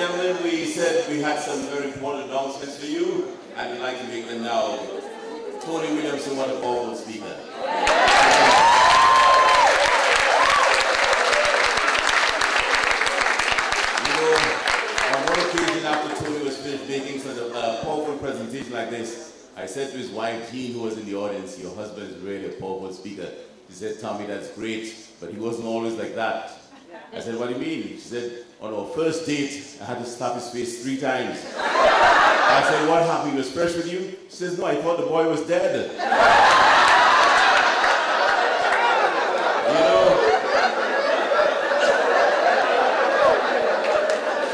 gentlemen, we said we had some very important announcements for you, and we'd like to make them now. Tony Williamson, what a powerful speaker. You know, on one occasion after Tony was finished making such a powerful presentation like this, I said to his wife, Jean, who was in the audience, your husband is really a powerful speaker. She said, Tommy, that's great, but he wasn't always like that. I said, what do you mean? She said, on our first date, I had to slap his face 3 times. I said, what happened? He was fresh with you? She says, no, I thought the boy was dead. You know?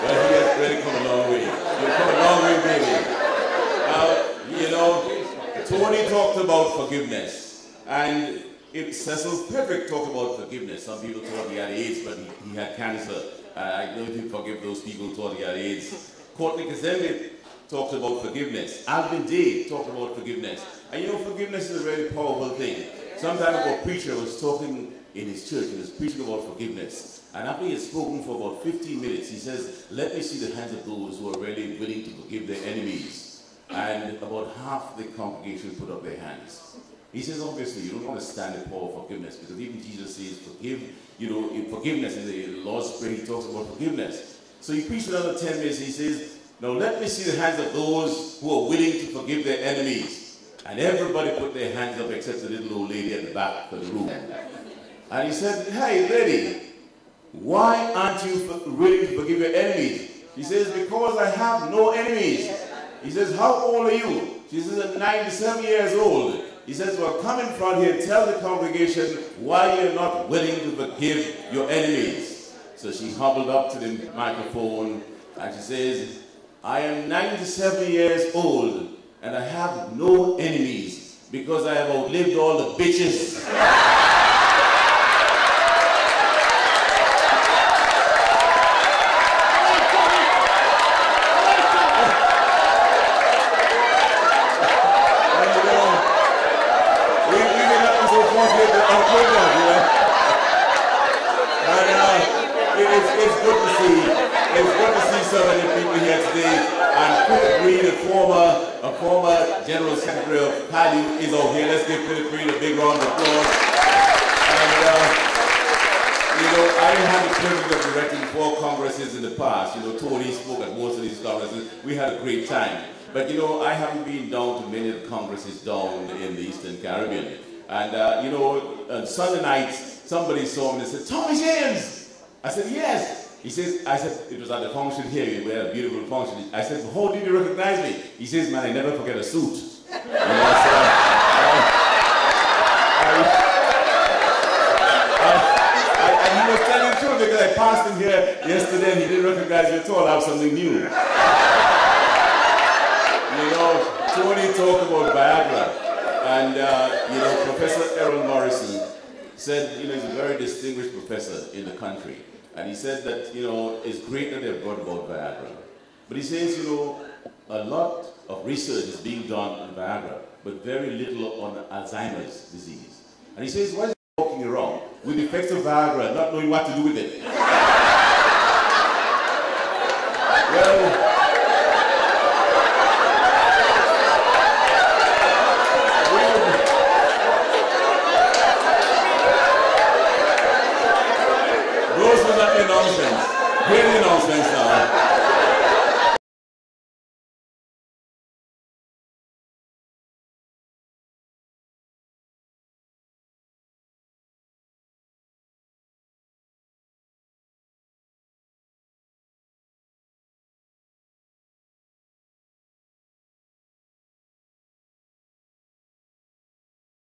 But he has really come a long way. You've come a long way, baby. You know, Tony talked about forgiveness. And Cecil Frederick talked about forgiveness. Some people thought he had AIDS, but he had cancer. I don't know if you forgive those people who thought he had AIDS. Courtney Kazembe talked about forgiveness. Alvin Day talked about forgiveness. And you know, forgiveness is a very powerful thing. Some time ago, a preacher was talking in his church. He was preaching about forgiveness. And after he had spoken for about 15 minutes, he says, let me see the hands of those who are really willing to forgive their enemies. And about half the congregation put up their hands. He says, obviously, you don't understand the power of forgiveness, because even Jesus says, forgive, you know, in forgiveness, in the Lord's Prayer, he talks about forgiveness. So he preached another 10 minutes, he says, now let me see the hands of those who are willing to forgive their enemies. And everybody put their hands up except the little old lady at the back of the room. And he said, hey, lady, why aren't you willing to forgive your enemies? He says, because I have no enemies. He says, how old are you? She says, I'm 97 years old. He says, well, come in front here and tell the congregation why you're not willing to forgive your enemies. So she hobbled up to the microphone and she says, I am 97 years old and I have no enemies because I have outlived all the bitches. It's good to see so many people here today. And Philip Reed, a former General Secretary of CALU, is out here. Let's give Philip Reed a big round of applause. And, you know, I had the privilege of directing 4 congresses in the past. You know, Tony spoke at most of these congresses. We had a great time. But, you know, I haven't been down to many of the congresses down in the Eastern Caribbean. And, you know, on Sunday night, somebody saw me and said, Tommy James! I said, yes. He says, I said, it was at the function here, we had a beautiful function. I said, how did you recognize me? He says, man, I never forget a suit. You know, so, and he was telling the truth because I passed him here yesterday and he didn't recognize me at all. I have something new. You know, Tony talked about Viagra. And, you know, Professor Errol Morrison said, you know, he's a very distinguished professor in the country. And he said that, you know, it's great that they've brought about Viagra. But he says, you know, a lot of research is being done on Viagra, but very little on Alzheimer's disease. And he says, why is he walking around with the effects of Viagra, not knowing what to do with it? Well,